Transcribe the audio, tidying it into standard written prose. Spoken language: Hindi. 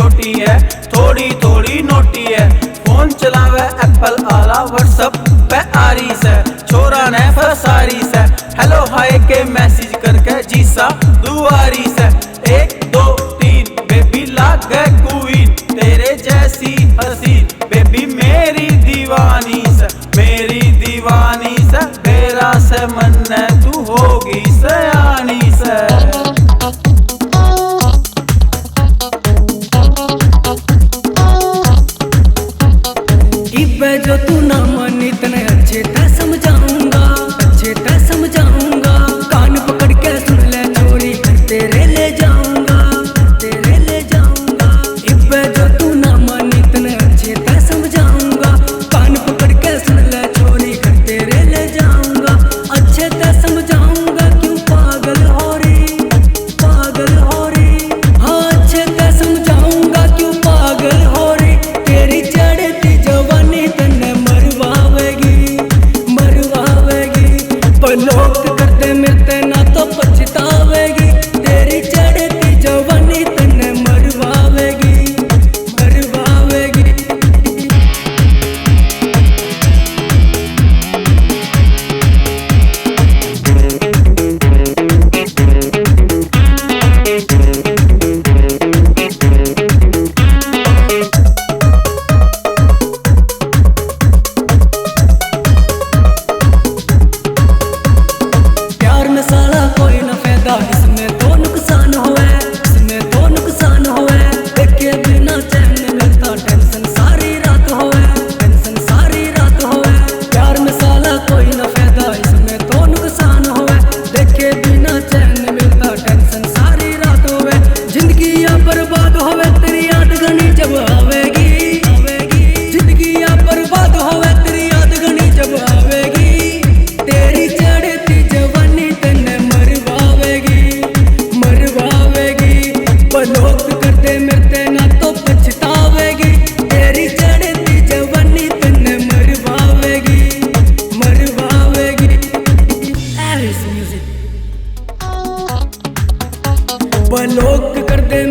छोटी है, थोड़ी थोड़ी नोटी है। फोन चलावे एप्पल आला, व्हाट्सअप पे आरीस है, छोरा ने फसारी से। हेलो हाय के मैसेज करके जीसा दुआरी से। 1 2 3 बेबी लाग गए क्वीन, तेरे जैसी हसीन बेबी मेरी दीवानी से, मेरी दीवानी से। मेरा से मन तू होगी सयानी से। इब्बे जो तू ना मानी तने अच्छे ते समझाऊंगा, अच्छे ते समझाऊंगा। कान पकड़ के सुन ले छोरी, तेरे ले जाऊंगा, तेरे ले जाऊंगा। इब्बे जो तू ना मानी तने अच्छे ते समझाऊंगा। कान पकड़ के सुन ले छोरी, तेरे ले जाऊंगा। अच्छे ते समझाऊंगा, क्यों पागल हो रही, पागल हो रही। हाँ अच्छे ते समझाऊंगा, क्यों पागल हो रही। तेरी चढ़ती जवानी तन्ने मरवावेगी, मरवावेगी। पलोक करते मिलते ना तो पछतावेगी। तेरी चढ़ती जवानी तन्ने मरवावेगी, मरवावेगी। प्यार में साला कोई ना फायदा, इसमें तो नुकसान होवे, इसमें तो नुकसान होवे। देखे बिना चैन नहीं मिलता, टेंशन सारी रात होवे, टेंशन सारी रात होवे। प्यार में साला कोई ना फायदा, इसमें तो नुकसान होवे। देखे बिना चैन नहीं मिलता, टेंशन सारी रात होवे। जिंदगी या बर्बाद होवे, तेरी याद घनी जब आवेगी, आवेगी। जिंदगी या बर्बाद होवे, तेरी याद घनी जब आवेगी। तेरी चढ़ती जवानी तन्ने मरवावेगी, मरवावेगी। पलोक करते मिलते ना तो पछतावेगी। तेरी चढ़ती जवानी तन्ने मरवावेगी, मरवावेगी। Eris music. पलोक करते